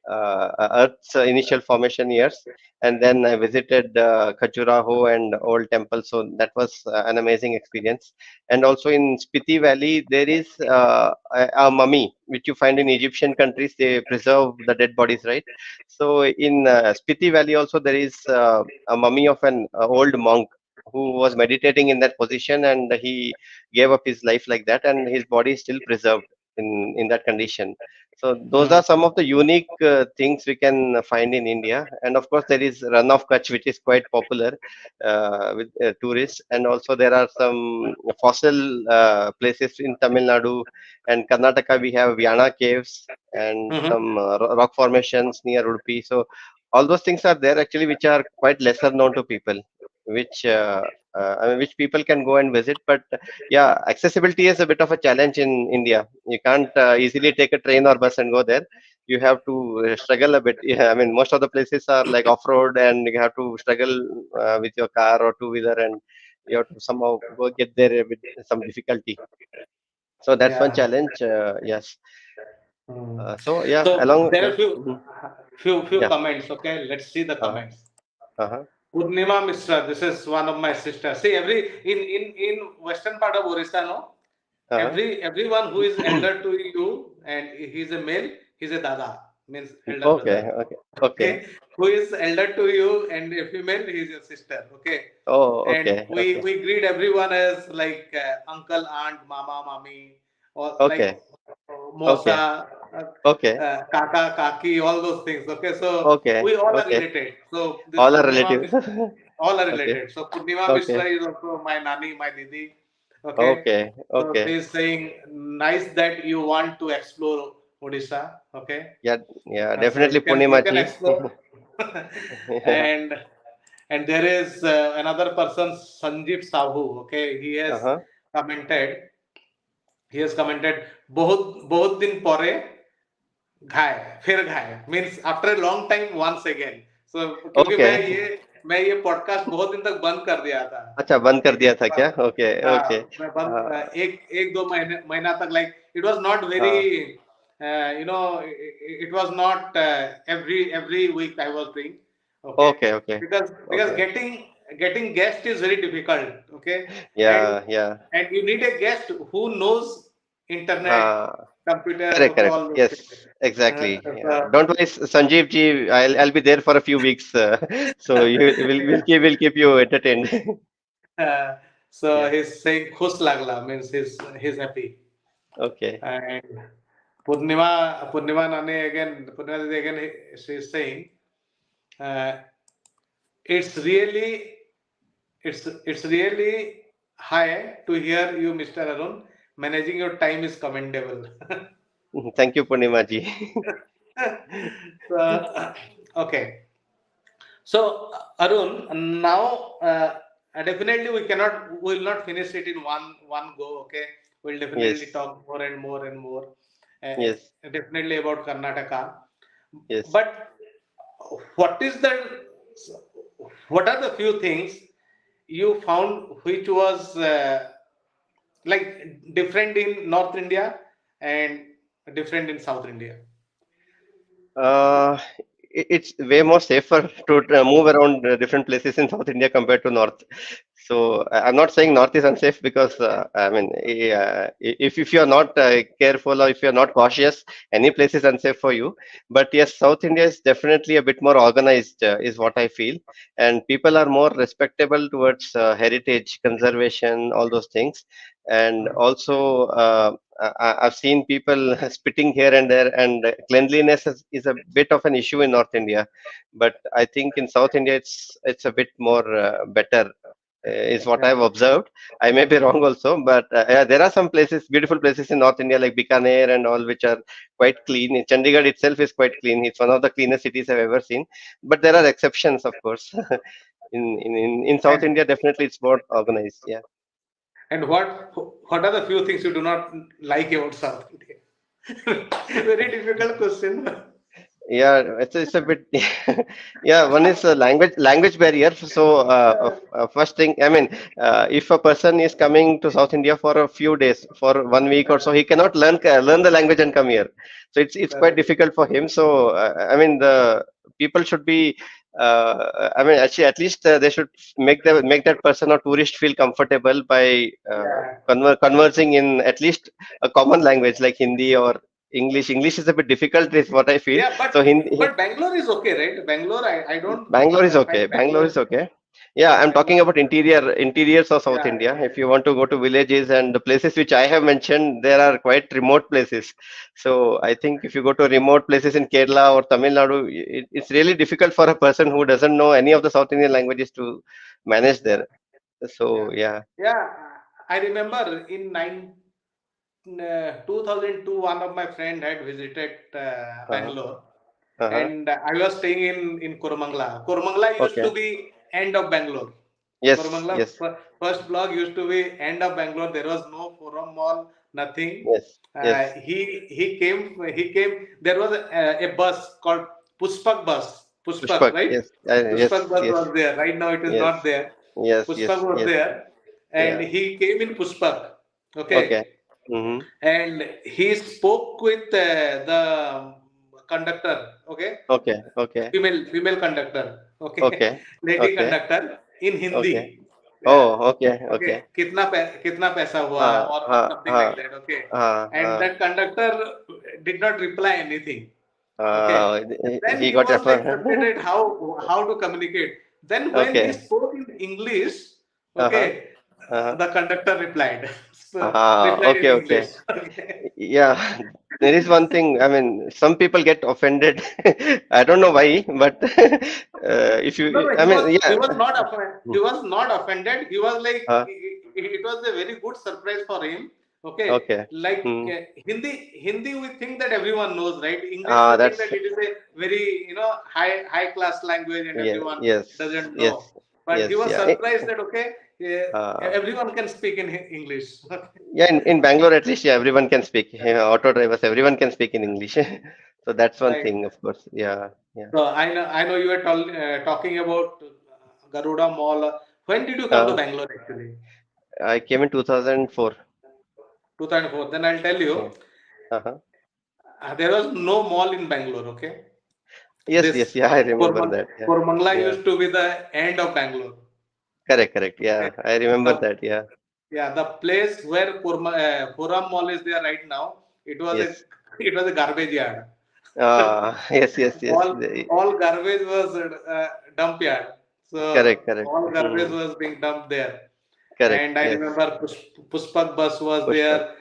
Earth's initial formation years. And then I visited Khajuraho and Old Temple. So that was an amazing experience. And also in Spiti Valley, there is a mummy which you find in Egyptian countries. They preserve the dead bodies, right? So in Spiti Valley also there is a mummy of an old monk who was meditating in that position, and he gave up his life like that, and his body is still preserved. in that condition. So those are some of the unique things we can find in India. And of course, there is Run of Kutch, which is quite popular with tourists. And also there are some fossil places in Tamil Nadu and Karnataka. We have Vyana caves and Mhm. some rock formations near Udupi. So all those things are there actually, which are quite lesser known to people, which I mean, which people can go and visit. But yeah, accessibility is a bit of a challenge in India. You can't easily take a train or bus and go there. You have to struggle a bit. Yeah, I mean, most of the places are like off-road, and you have to struggle with your car or two-wheeler, and you have to somehow go get there with some difficulty. So that's one Yeah. challenge. Yes. Mm. So yeah, So along there are yeah, mhm, few yeah, comments. Okay, let's see the uh-huh, comments. uh-huh, Purnima Mishra, this is one of my sisters. See, in western part of Orissa, no, uh-huh. everyone who is elder to you and he's a male, he's a dada, means elder Okay, brother. okay, okay. Okay, who is elder to you and a female, he's your sister. Okay, Oh, and okay, okay, we greet everyone as like uncle, aunt, mama, mommy, or like okay, okay, mosa, okay, kaka, kaki, all those things. Okay, so okay, we all are okay. related. So this All are Purnima, relatives. all are Okay, related. So Purnima Mishra okay, is also my nani, my didi. Okay, okay, so she okay. is saying nice that you want to explore Odisha. Okay, Yeah, yeah, so definitely you can Purnimaji. explore. Yeah. and there is another person, Sanjeev Sahu. Okay, Uh-huh. commented. He has commented बहुत दिन परे घाय फिर घाय means after a long time once again so क्योंकि Okay. मैं ये podcast बहुत दिन तक बंद कर दिया था अच्छा बंद कर एक दिया था क्या? Okay, okay. हाँ मैं बंद एक दो महीना तक like it was not very हाँ, you know it was not every week I was doing okay okay, okay, because okay. getting guest is very difficult okay Yeah, and yeah. you need a guest who knows internet Uh, computer correct, okay correct. all those things Yes, exactly. so, Yeah. Don't worry, Sanjeev ji. I'll be there for a few weeks. So you we'll keep you entertained. uh, so Yeah. he's saying खुश लागला means he's happy Okay. and Purnima Nani again, Purnima Didi again, she is saying, uh, it's really, it's really high to hear you, Mr. Arun. Managing your time is commendable. Thank you, Purnima ji. So, okay. So, Arun, now definitely we will not finish it in one go. Okay, we'll definitely Yes, talk more and more and more, yes, definitely about Karnataka. yes. But what is the what are the few things you found which was like different in North India and different in South India? Uh, it's way more safer to move around different places in South India compared to North. So I'm not saying North is unsafe because I mean, if you are not careful or if you are not cautious, any place is unsafe for you. But yes, South India is definitely a bit more organized, is what I feel, and people are more respectable towards heritage conservation, all those things, and also. I've seen people spitting here and there, and cleanliness is a bit of an issue in North India. But I think in South India, it's a bit more better, is what Yeah. I've observed. I may be wrong also, but yeah, there are some places, beautiful places in North India like Bikaner and all, which are quite clean. Chandigarh itself is quite clean. It's one of the cleanest cities I've ever seen. But there are exceptions, of course. In South And India, definitely it's more organized. Yeah. what are the few things you do not like about South India? Very difficult question. Yeah, it's a bit yeah, one is a language barrier. So first thing, I mean, if a person is coming to South India for a few days, for 1 week or so, he cannot learn the language and come here. So it's quite Correct. difficult for him. So I mean, the people should be I mean, actually, at least they should make that person or tourist feel comfortable by Yeah. conversing in at least a common language like Hindi or English. English is a bit difficult, is what I feel. Yeah, So Hindi, but Bangalore is okay, right? Bangalore, I don't Bangalore is okay. find Bangalore Bangalore. is okay. Yeah, I'm And talking about interiors of South yeah, India. If you want to go to villages and the places which I have mentioned, there are quite remote places. So I think if you go to remote places in Kerala or Tamil Nadu, it's really difficult for a person who doesn't know any of the South Indian languages to manage yeah, there. So yeah, yeah. yeah. I remember in 2002, one of my friend had visited Uh-huh. Bangalore, Uh-huh. and I was staying in Kurumangala. Kurumangala used to Okay. be end of Bangalore. Yes. Kurumangala Yes. first block used to be end of Bangalore. There was no Forum Mall, nothing. Yes. Yes. He came. There was a bus called Puspak bus. Puspak, Pushpak. right? Yes. Puspak Yes. bus Yes. was there. Right now it is Yes. not there. Yes. Puspak Yes. was Yes. there, and Yeah. he came in Puspak. Okay. Okay, Mm-hmm. and he spoke with the conductor. Okay, Okay. Okay. female conductor. Okay, Okay. lady Okay. conductor in Hindi. Okay. Yeah. Oh, okay, Okay, okay. कितना पैसा हुआ, हाँ, or हाँ, something like हाँ, that. Okay, हाँ, and हाँ. that conductor did not reply anything. Okay, then He he got was like refer. frustrated how to communicate. Then when he Okay. spoke in English, okay, Uh-huh. Uh-huh. the conductor replied. So, replied in Okay, English. okay. Okay. Yeah, there is one thing. I mean, some people get offended. I don't know why, but if No, you, no, I mean, he yeah. was not offended. He was not offended. He was like, Uh, it was a very good surprise for him. Okay, okay. like Hmm. Hindi we think that everyone knows, right? English we think That's that it is a very high class language and yeah. everyone Yes. doesn't Yes. know. But he Yes. was Yeah. surprised that okay, Uh, everyone can speak in English. Yeah, in Bangalore at least, yeah, everyone can speak. Yeah, auto drivers, everyone can speak in English. So that's one Right. thing, of course. Yeah, yeah. So I know you were talking about Garuda Mall. When did you come to Uh, Bangalore actually? I came in 2004. 2004. Then I'll tell you. Yeah. Uh-huh. There was no mall in Bangalore, okay? Yes, yes, This yeah, I remember that. Yeah, Kormangla yeah. used to be the end of Bangalore. Correct, correct. Okay? Yeah, I remember The that. Yeah. the place where Forum Mall is there right now, it was a Yes. it was a garbage yard. Yes, yes, yes. All garbage was dump yard. So Correct, correct. all garbage Hmm. was being dumped there. Correct. And I Yes. remember Pushpak bus was Pushpak. there.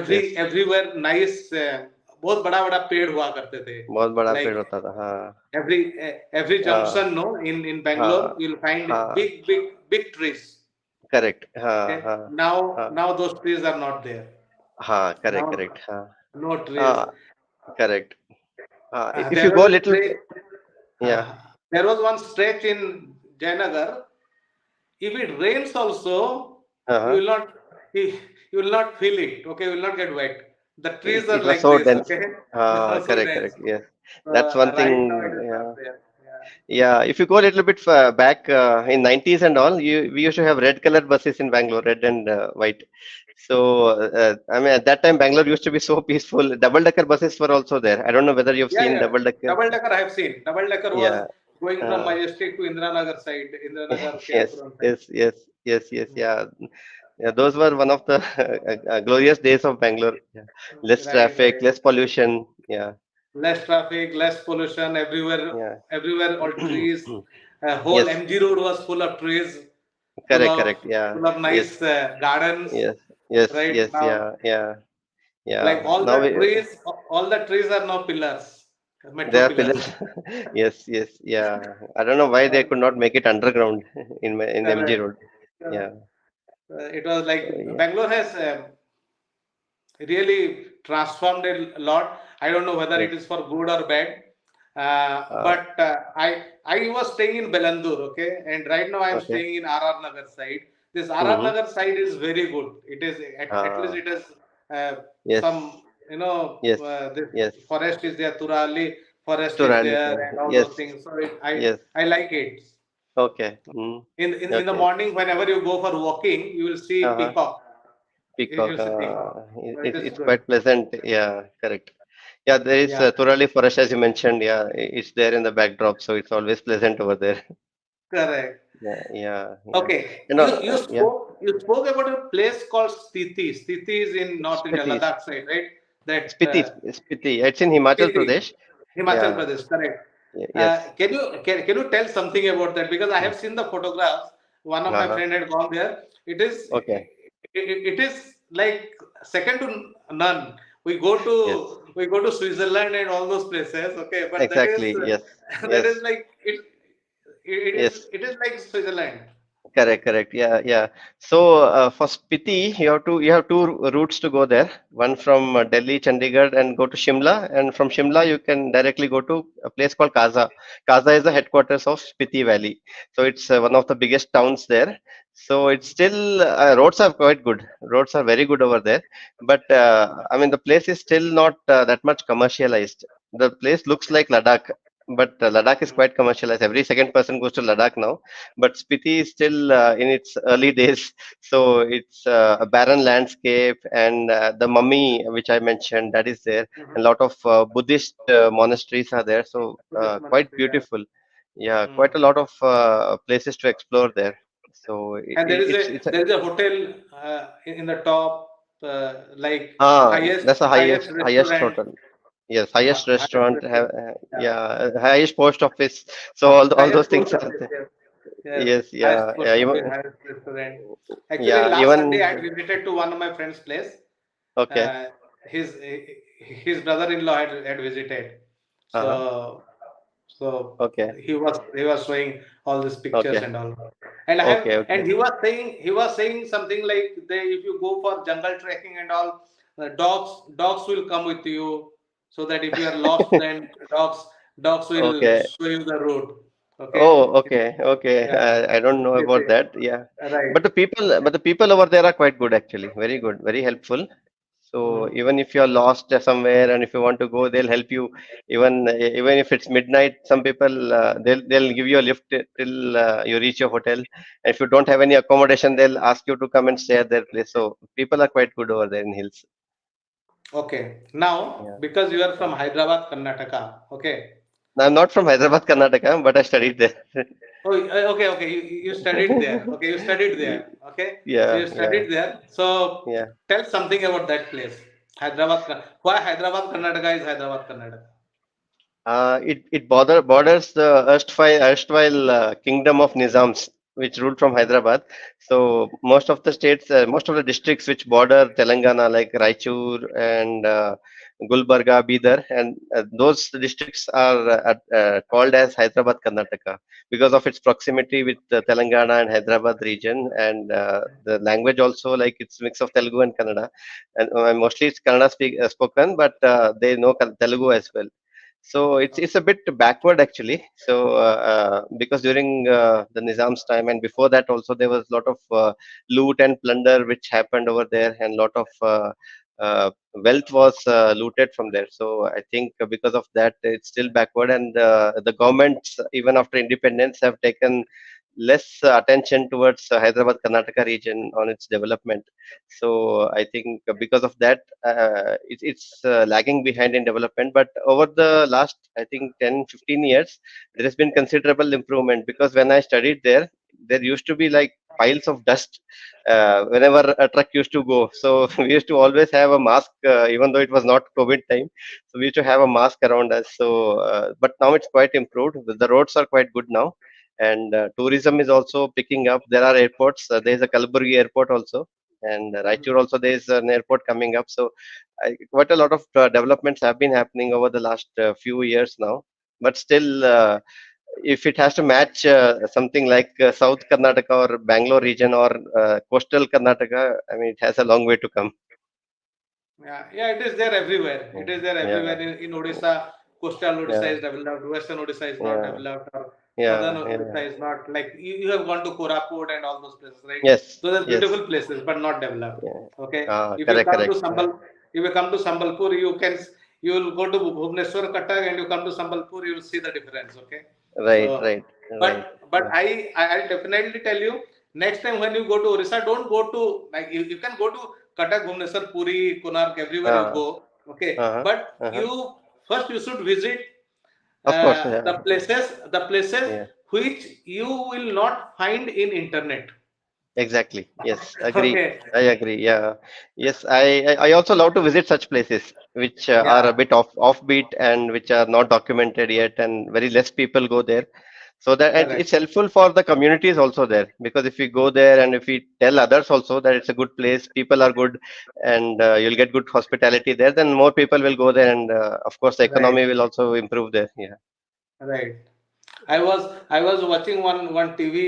Yes. Everywhere nice, बहुत बड़ा बड़ा पेड़ हुआ करते थे. बहुत बड़ा पेड़ Like होता था. हाँ. every हाँ. junction, no, in Bangalore, हाँ. you'll find हाँ. big trees. Correct. हाँ. Okay, हाँ. now हाँ. now those trees are not there. हाँ. Correct, Now correct. हाँ. no trees. हाँ. Correct. If you There go a was a little, stretch. yeah. There was one stretch in Jayanagar. If it rains also, you Uh-huh. will not you will not feel it. Okay, you will not get wet. The trees are It was like so this. dense. Okay, they are so Correct, dense. correct. Yes. That's one Right now it thing. is Yeah. not there. Yeah. Yeah. If you go a little bit back in 90s and all, we used to have red colored buses in Bangalore, red and white. So I mean, at that time, Bangalore used to be so peaceful. Double decker buses were also there. I don't know whether you've Yeah, seen yeah. double decker. Double decker I have seen. Double decker was Yeah. going from Uh, Majestic to Indranagar side, Indranagar yes. Keyapuram side. Yes. Yes. Yes. Yes. Yeah. Yeah. Those were one of the glorious days of Bangalore. Yeah. Less Right, traffic, right. less pollution. Yeah. Less traffic, less pollution Yeah. everywhere all trees. Whole Yes. MG road was full of trees, Correct, correct. Yeah. full of Yes, nice gardens. yes, yes, Right yes, now, yeah, yeah, like yeah. Now all the trees are now pillars, they metro are pillars. pillars. Yes, yes, yeah. I don't know why they could not make it underground in MG Correct. Road. Uh, Yeah. it was like So yeah. Bangalore has really transformed a lot. I don't know whether it Yes. is for good or bad. Uh, But I was staying in Belandur, okay, and right now I am okay. staying in RR Nagar side. This RR Mm-hmm. Nagar side is very good. It is at least Uh, it is yes, some yes, this yes. forest is there, Turali forest is Turali. there, and all Yes, those things. So yes. I like it. Okay. Mm. In the Okay. morning, whenever you go for walking, you will see Uh-huh. peacock. You Peacock. will see peacock. So it is It's good. quite pleasant. Yeah, correct. Yeah, there is Yeah, Turali Forest, as you mentioned. Yeah, it's there in the backdrop, so it's always pleasant over there. correct. Yeah, yeah, yeah. Okay, You know, yeah, you spoke about a place called Stiti. Stiti is in North India, Spiti, Ladakh side, right? That Spiti, Spiti. It's in Himachal Spiti, Pradesh. Himachal Yeah, Pradesh, correct. Yes. Can you tell something about that? Because I have seen the photographs. One of my Uh-huh. friend had gone there. Okay. It is like second to none. Yes. We go to Switzerland and all those places. Okay, but that is Exactly. Yes. that is Yes. like Yes. it is like Switzerland. Correct, correct. Yeah, yeah. So for Spiti, you have two routes to go there. One from Delhi, Chandigarh, and go to Shimla, and from Shimla you can directly go to a place called Kaza. Kaza is the headquarters of Spiti Valley. So it's one of the biggest towns there. So it's still roads are quite good. Roads are very good over there. But I mean the place is still not that much commercialized. The place looks like Ladakh, but Ladakh is quite commercialized. Every second person goes to Ladakh now, but Spiti is still in its early days. So it's a barren landscape, and the mummy, which I mentioned, that is there. A lot of Buddhist monasteries are there, so Buddhist quite monastery, yeah. beautiful. Yeah, quite a Mm. lot of places to explore there. So And it's a, there is a hotel in the top, like that's the highest highest restaurant. hotel. Yes, highest Highest restaurant, restaurant. Yeah. yeah, highest post office. So all those Highest things post are office. there. Yes. Yes. Yes, Highest yeah, yeah, post office. even, Highest restaurant. Actually, yeah, last Sunday I even, had visited to one of my friend's place. okay, Uh, his brother-in-law had visited. uh-huh, So so okay, he was showing all these pictures okay, and all. And I have okay, and okay, he was saying something like they if you go for jungle trekking and all, dogs will come with you so that if you are lost then dogs will okay. show you the road. Okay. Oh, okay, okay. Yeah. I don't know Yes, about yes. that. Yeah, Right. but the people over there are quite good actually. Very good, very helpful. So Mm. even if you are lost somewhere and if you want to go, they'll help you. Even if it's midnight, some people they'll give you a lift till you reach your hotel. And if you don't have any accommodation, they'll ask you to come and stay at their place. So people are quite good over there in hills. Okay. Now, Yeah. because you are from Uh, Hyderabad, Karnataka, okay. I'm not from Hyderabad, Karnataka, but I studied there. Oh, okay, okay. You studied there. Okay, you studied there. Okay, so Yeah, you yeah, studied there. So yeah. tell something about that place, Hyderabad. Why Hyderabad, Karnataka is Hyderabad, Karnataka? It borders the erstwhile kingdom of Nizams, which ruled from Hyderabad. So most of the states, most of the districts which border Telangana, like Raichur and Gulbarga, Bidar, and those districts are called as Hyderabad, Karnataka, because of its proximity with the Telangana and Hyderabad region, and the language also, like it's mix of Telugu and Kannada, and mostly it's Kannada spoken, but they know Telugu as well. So it's a bit backward actually. So because during the Nizam's time and before that also there was a lot of loot and plunder which happened over there, and lot of wealth was looted from there. So I think because of that it's still backward, and the governments even after independence have taken less attention towards Hyderabad Karnataka region on its development. So I think because of that, it's lagging behind in development. But over the last, I think, 10, 15 years, there has been considerable improvement, because when I studied there, there used to be like piles of dust whenever a truck used to go. So we used to always have a mask, even though it was not COVID time. So we used to have a mask around us. So, but now it's quite improved. The roads are quite good now, and tourism is also picking up. There are airports. There is a Kalburgi airport also, and Raichur Mhm. also there is an airport coming up. So quite a lot of developments have been happening over the last few years now. But still, if it has to match something like South Karnataka or Bangalore region or coastal Karnataka, I mean, it has a long way to come. Yeah, yeah, it is there everywhere. Yeah, It is there yeah, everywhere in Odisha. Coastal Odisha yeah, is developed. Western Odisha is not yeah, developed. Or Southern yeah, Odisha yeah. is not like you have gone to Koraput and all those places, right? Yes, Those are yes, beautiful places, but not developed. yeah. Okay. If you Correct, come to correct. Yeah. If you come to Sambalpur, you will go to Bhubaneswar, Cuttack, and you come to Sambalpur, you will see the difference. Okay. Right, So, right, right. Yeah. I'll definitely tell you next time when you go to Orissa, don't go to like you can go to Cuttack, Bhubaneswar, Puri, Konark, everywhere you Uh, go. Okay, uh-huh, but uh-huh. you should visit Of course. Yeah, the places yeah. which you will not find in internet. Exactly. Yes. Agree. Okay. I agree. Yeah. Yes. I also love to visit such places which are a Yeah. bit offbeat and which are not documented yet, and very less people go there. So that and Correct. it's helpful for the communities also there, because if we go there and if we tell others also that it's a good place, people are good, and you'll get good hospitality there, then more people will go there, and of course the Right. economy will also improve there. Yeah. Right. I was watching one TV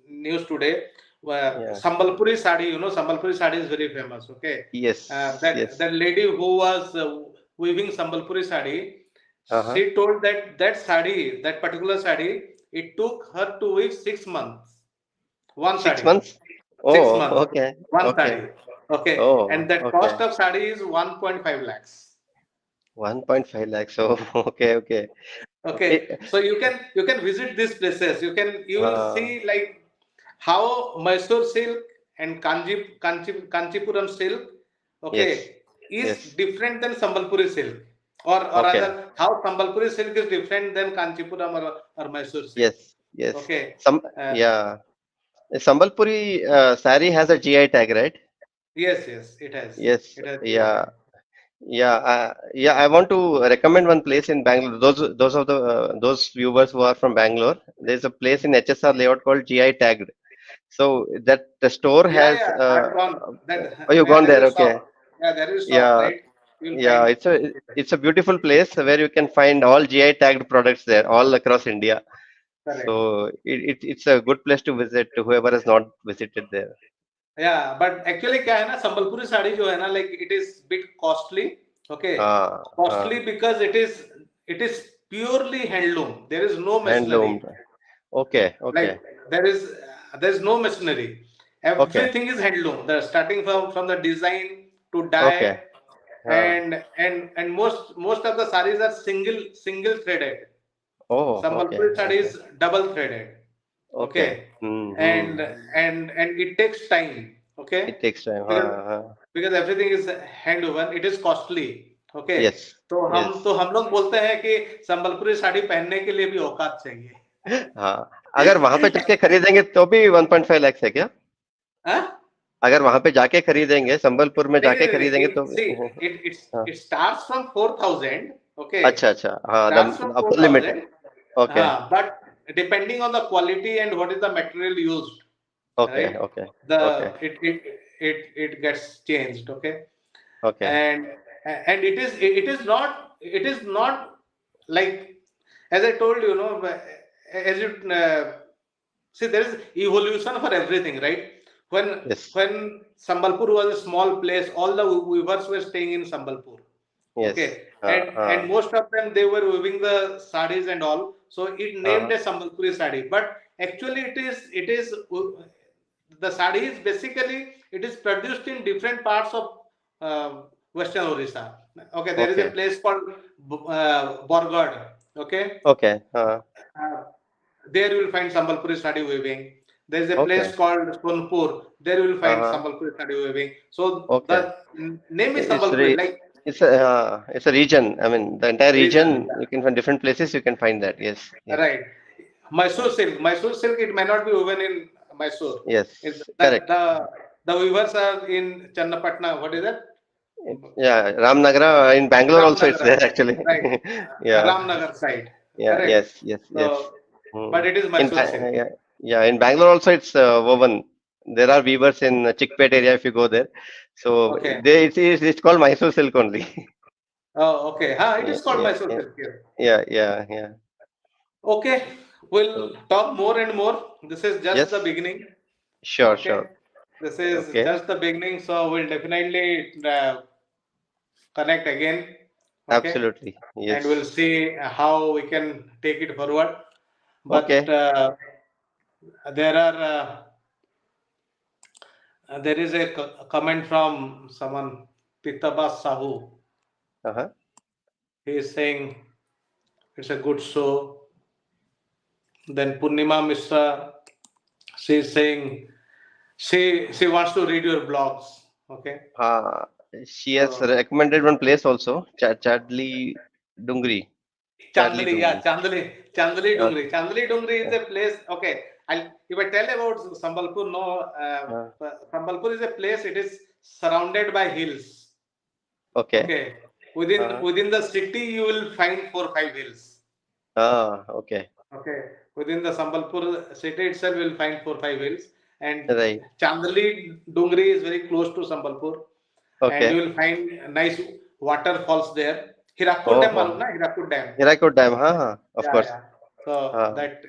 news today where Yeah. Sambalpuri sari, Sambalpuri sari is very famous. Okay, Yes. that Yes. that lady who was weaving Sambalpuri sari, Uh-huh. she told that sari, that particular sari, it took her to weave 6 months. One 6 months. sari, six Oh, months, okay. one Okay. sari. Okay, and Oh, that okay. cost of sari is 1.5 lakhs. 1.5 lakhs. Oh, okay, okay. Okay, It, so you can visit these places. You will uh, see like how Mysore silk and Kanchipuram silk, yes, okay, is yes. different than Sambalpuri silk, or Okay. rather how Sambalpuri silk is different than Kanchipuram or Mysore silk. Yes, yes. Okay, Some, uh, yeah. Sambalpuri sari has a GI tag, right? yes, yes, it has, Yes, it has GI yeah. tag. Yeah. I want to recommend one place in Bangalore. Those viewers who are from Bangalore, there's a place in HSR layout called GI tagged. So that the store Yeah, has. yeah, I've gone. Oh, you There gone there there? is a Okay. shop. Yeah, there is a shop, Yeah, right? You'll yeah. find. It's a beautiful place where you can find all GI tagged products there, all across India. Correct. So it's a good place to visit to whoever has not visited there. Yeah, but actually क्या है ना संबलपुरी साड़ी जो है ना like it is bit costly. Okay, Ah, costly because it is purely handloom. There is no machinery. handloomed. Okay, Like okay, there is no machinery. okay, Everything is handloom. The starting from the design to dye okay. Ah, and most of the sarees are single threaded. oh, okay, Sambalpuri sari okay, is double threaded. okay. Okay, Mm-hmm. and it takes time. It Okay, takes time. because because everything is hand woven, it is costly. Okay, Yes, तो हम yes. तो हम लोग बोलते हैं कि संबलपुरी साड़ी पहनने के लिए भी औकात चाहिए. हाँ, अगर वहां पे जाके खरीदेंगे तो भी 1.5 लाख है क्या? हाँ? अगर वहां पे जाके खरीदेंगे, संबलपुर में नहीं जाके नहीं खरीदेंगे नहीं तो see हाँ, it starts from 4,000. Okay, अच्छा अच्छा, हाँ, the starts from upper limit. 4,000. Okay, But depending on the quality and what is the material used, okay, right, okay, the okay, it gets changed. Okay, okay, and it is not like, as I told you, as you see, there is evolution for everything, right? when yes, when Sambalpur was a small place, all the weavers were staying in Sambalpur. Yes, Okay, हाँ, and हाँ, most of them, they were weaving the sarees and all, so it named हाँ, as Sambalpuri sari. But actually, it is the sari is basically, it is produced in different parts of Western Orissa. Okay, there is okay, a place called Borgad. Okay, okay, हाँ, uh, there you will find Sambalpuri sari weaving. There is a okay, place called Sonpur. There you will हाँ, find हाँ, Sambalpuri sari weaving. So okay. the name is It's Sambalpuri, re like it's a region. I mean, the entire region. region, you can find different places, you can find that. Yes, yes, Right. Mysore yeah. silk. Mysore silk, it may not be woven in Mysore. It, Yes, the, correct. the, the weavers are in Channapatna. What is that? Yeah, Ramnagara in Bangalore also it's Ramnagar. there actually. Right. Yeah, Ramnagar side. yeah, Correct. yes, yes, yes. So, Hmm. but it is In Mysore silk. yeah, yeah, in Bangalore also it's woven. There are weavers in Chickpet area if you go there. So Okay. it's called Mysore silk only. Oh, okay. It Yeah, is called yeah, Mysore yeah, silk here. yeah. Okay. We'll So, talk more and more. This is just the yes, beginning. sure, Okay. sure. This is Okay, just the beginning. So we'll definitely connect again. Okay. absolutely. And we'll Yes. see how we can take it forward. But Okay. there are there is a comment from someone, Pitaba Sahu. Uh-huh. He is saying it's a good show. Then Purnima Mishra, she is saying she wants to read your blogs. Okay, Uh, she has so recommended one place also, Chadli Dungri. Chadli Chandali, yeah, Dungri. Chandali Okay. Dungri is a place. Okay, if I tell about Sambalpur, no, Uh, Sambalpur is a place. It is surrounded by hills. okay. Okay, within Uh, within the city, you will find 4 5 hills. okay. Okay, within the Sambalpur city itself, you will find 4 5 hills, and Right. Chandali Dungri is very close to Sambalpur, and you Okay. will find nice waterfalls there. Hirakud Oh, Dam, malum oh. na? Hirakud Dam. Hirakud Dam, of Yeah, course. yeah. So Uh, that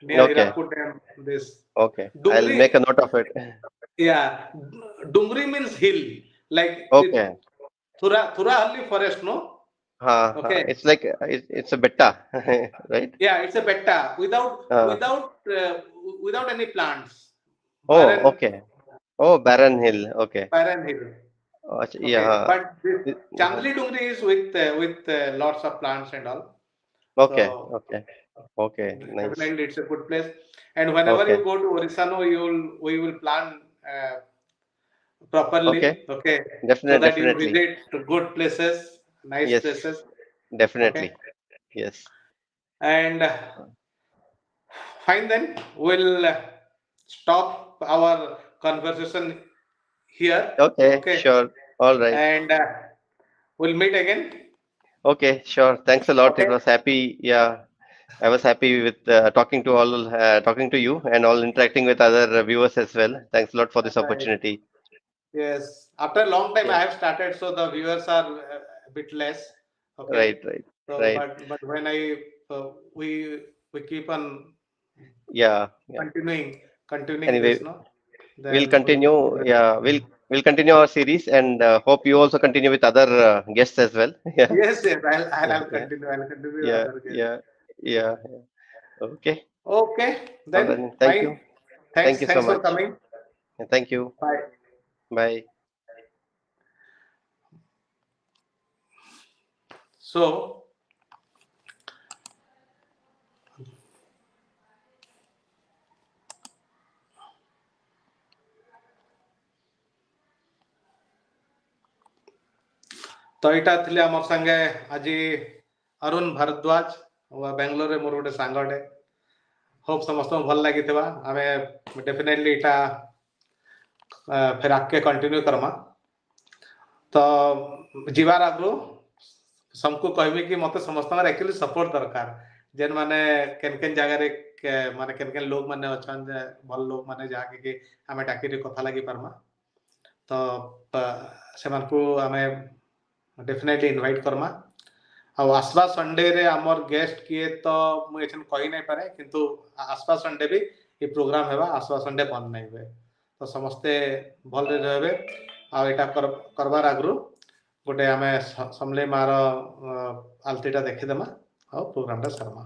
near okay. Hirakud Dam, this Okay. I'll make Dungri, a note of it. yeah, Dungri means hill, like the Okay. Thurahalli forest, no? Okay, It's like it's a betta, right? yeah, it's a betta Uh, without any plants, oh, barren okay. Oh, Barren Hill. Okay. barren hill. Okay, Yeah. but this Chandli Dungri is with lots of plants and all. Okay. So Okay. Okay. Nice. definitely it's a good place. And whenever you Okay. go to Orissa, no, we will plan properly. Okay. Okay, so Definitely. that you Definitely. visit to good places, nice Yes. places. Okay, Definitely. Yes. and fine then we'll stop our conversation here. Okay. Okay, Sure. All right. and we'll meet again. Okay. Sure. Thanks a lot. It Okay. was happy. Yeah. I was happy with talking to you and all interacting with other viewers as well. Thanks a lot for this Right. opportunity. Yes. After a long time, I Yeah. have started, so the viewers are a bit less. Okay. Right. Right. So, Right. but when I we keep on Yeah. Yeah. continuing Anyway, this, no, we'll then we'll get continue. more. Yeah. We'll continue our series and hope you also continue with other guests as well. Yeah. Yes, yes. Yeah. I'll Yeah. continue. I'll continue with Yeah. other guests. Yeah. Yeah. Yeah. Okay. Okay. All Then right. Thank fine. you. Thank you so Thanks for much. coming. Thank you. Bye. Bye. So ତ ଏଇଟା ଥିଲେ ଆମର ସାଙ୍ଗେ ଆଜି ଅରୁଣ ଭାରଦ୍ୱାଜ ବାଙ୍ଗାଲୋରରେ ମୋର ଗୋଟେ ସାଙ୍ଗଟେ ହୋପ୍ ସମସ୍ତଙ୍କୁ ଭଲ ଲାଗିଥିବା ଆମେ ଡେଫିନେଟଲି ଏଇଟା ଫେର୍ ଆଗକେ କଣ୍ଟିନ୍ୟୁ କର୍ମା ତ ଯିବାର ଆଗରୁ ସମସ୍ତଙ୍କୁ କହିବି କି ମତେ ସମସ୍ତଙ୍କର ଆକ୍ଚୁଆଲି ସପୋର୍ଟ ଦରକାର ଯେନ୍ ମାନେ କେନ୍ ଜାଗାରେ ମାନେ କେନ୍ ଲୋକ ମାନେ ଅଛନ୍ ଯେ ଭଲ ଲୋକ ମାନେ ଯାହାକି କି ଆମେ ଡାକିରି କଥା ଲାଗି ପାର୍ମା ତ ସେମାନଙ୍କୁ ଆମେ ଡେଫିନେଟଲି ଇନଭାଇଟ୍ କର୍ମା ଆଉ ଆସବା ସଣ୍ଡେରେ ଆମର ଗେଷ୍ଟ କିଏ ତ ମୁଁ ଏଛନ୍ କହି ନାଇଁ ପାରେ କିନ୍ତୁ ଆସବା ସଣ୍ଡେ ବି ଏ ପ୍ରୋଗ୍ରାମ ହେବା ଆସବା ସଣ୍ଡେ ବନ୍ଦ ନାଇଁ ହୁଏ ତ ସମସ୍ତେ ଭଲରେ ରହିବେ ଆଉ ଏଇଟା କରବାର ଆଗରୁ ଗୋଟେ ଆମେ ସମଲେଇ ମାର ଆଳତୀଟା ଦେଖିଦେମା ଆଉ ପ୍ରୋଗ୍ରାମଟା ସାରମା